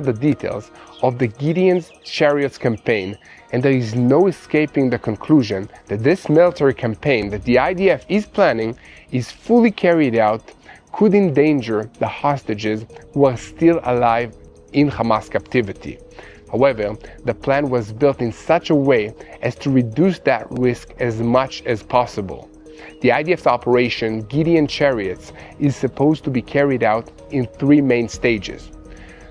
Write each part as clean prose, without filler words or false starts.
share the details of the Gideon's Chariots campaign, and there is no escaping the conclusion that this military campaign that the IDF is planning is fully carried out could endanger the hostages who are still alive in Hamas captivity. However, the plan was built in such a way as to reduce that risk as much as possible. The IDF's operation, Gideon Chariots, is supposed to be carried out in 3 main stages.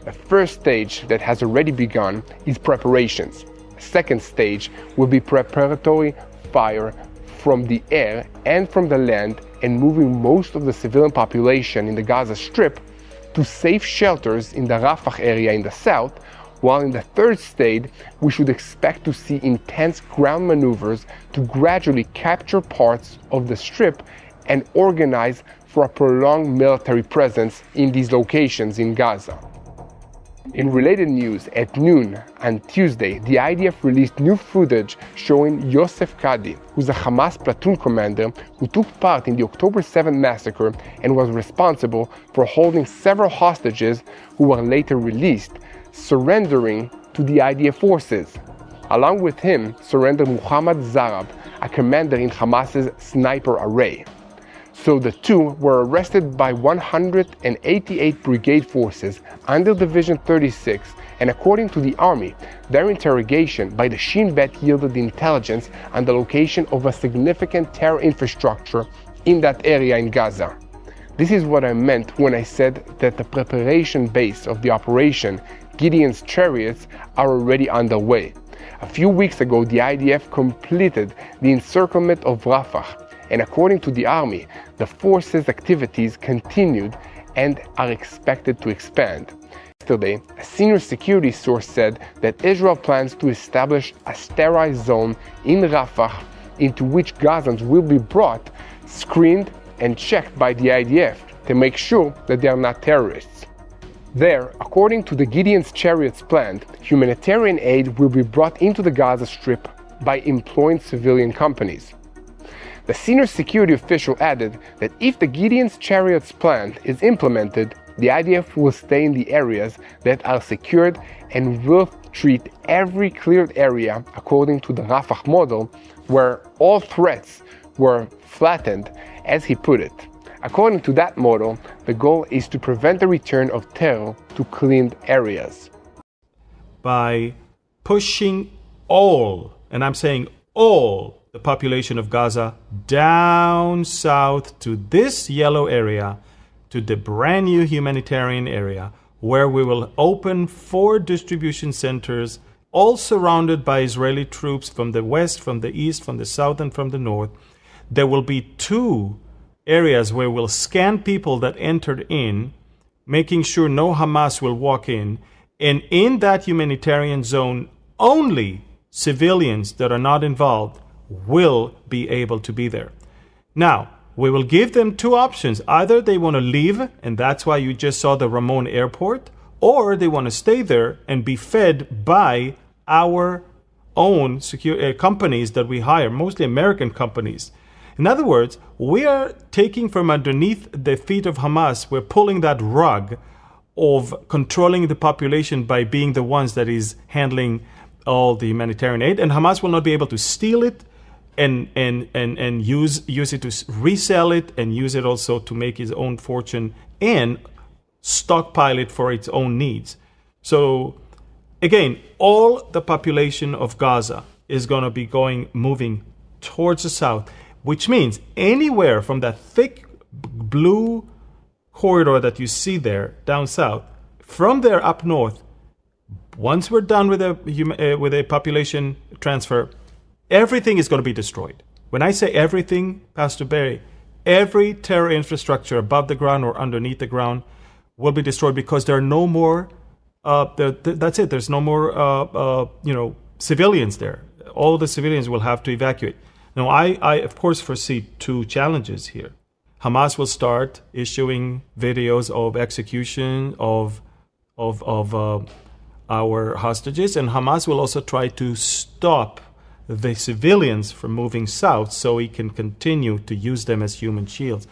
The first stage that has already begun is preparations. The second stage will be preparatory fire from the air and from the land, and moving most of the civilian population in the Gaza Strip to safe shelters in the Rafah area in the south, while in the third stage we should expect to see intense ground maneuvers to gradually capture parts of the Strip and organize for a prolonged military presence in these locations in Gaza. In related news, at noon on Tuesday, the IDF released new footage showing Yosef Kadi, who's a Hamas platoon commander who took part in the October 7th massacre and was responsible for holding several hostages who were later released, surrendering to the IDF forces. Along with him surrendered Muhammad Zarab, a commander in Hamas's sniper array. So the two were arrested by 188 Brigade forces under Division 36, and according to the army, their interrogation by the Shin Bet yielded intelligence on the location of a significant terror infrastructure in that area in Gaza. This is what I meant when I said that the preparation base of the operation, Gideon's Chariots, are already underway. A few weeks ago, the IDF completed the encirclement of Rafah, and according to the army, the forces' activities continued and are expected to expand. Yesterday, a senior security source said that Israel plans to establish a sterile zone in Rafah into which Gazans will be brought, screened, and checked by the IDF to make sure that they are not terrorists. There, according to the Gideon's Chariots plan, humanitarian aid will be brought into the Gaza Strip by employing civilian companies. The senior security official added that if the Gideon's Chariots plan is implemented, the IDF will stay in the areas that are secured and will treat every cleared area according to the Rafah model, where all threats were flattened, as he put it. According to that model, the goal is to prevent the return of terror to cleaned areas. By pushing all, and I'm saying all, the population of Gaza down south to this yellow area, to the brand new humanitarian area, where we will open 4 distribution centers, all surrounded by Israeli troops from the west, from the east, from the south, and from the north. There will be 2 areas where we'll scan people that entered in, making sure no Hamas will walk in. And in that humanitarian zone, only civilians that are not involved will be able to be there. Now, we will give them 2 options. Either they want to leave, and that's why you just saw the Ramon airport, or they want to stay there and be fed by our own companies that we hire, mostly American companies. In other words, we are taking from underneath the feet of Hamas, we're pulling that rug of controlling the population by being the ones that is handling all the humanitarian aid, and Hamas will not be able to steal it and use it to resell it, and use it also to make its own fortune and stockpile it for its own needs. So again, all the population of Gaza is going to be moving towards the south, which means anywhere from that thick blue corridor that you see there down south, from there up north, once we're done with a population transfer, everything is going to be destroyed. When I say everything, Pastor Barry, every terror infrastructure above the ground or underneath the ground will be destroyed, because there are no more. That's it. There's no more. Civilians there. All the civilians will have to evacuate. Now, I of course foresee 2 challenges here. Hamas will start issuing videos of execution of our hostages, and Hamas will also try to stop the civilians from moving south so he can continue to use them as human shields.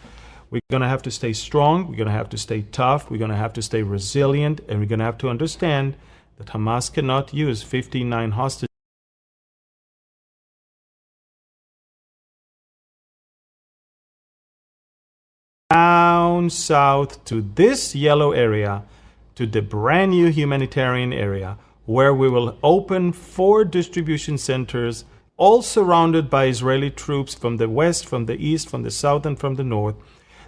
We're going to have to stay strong. We're going to have to stay tough. We're going to have to stay resilient. And we're going to have to understand that Hamas cannot use 59 hostages down south to this yellow area, to the brand new humanitarian area, where we will open 4 distribution centers, all surrounded by Israeli troops from the west, from the east, from the south, and from the north.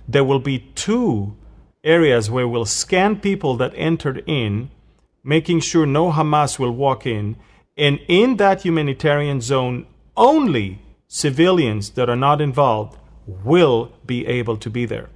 There will be 2 areas where we'll scan people that entered in, making sure no Hamas will walk in. And in that humanitarian zone, only civilians that are not involved will be able to be there.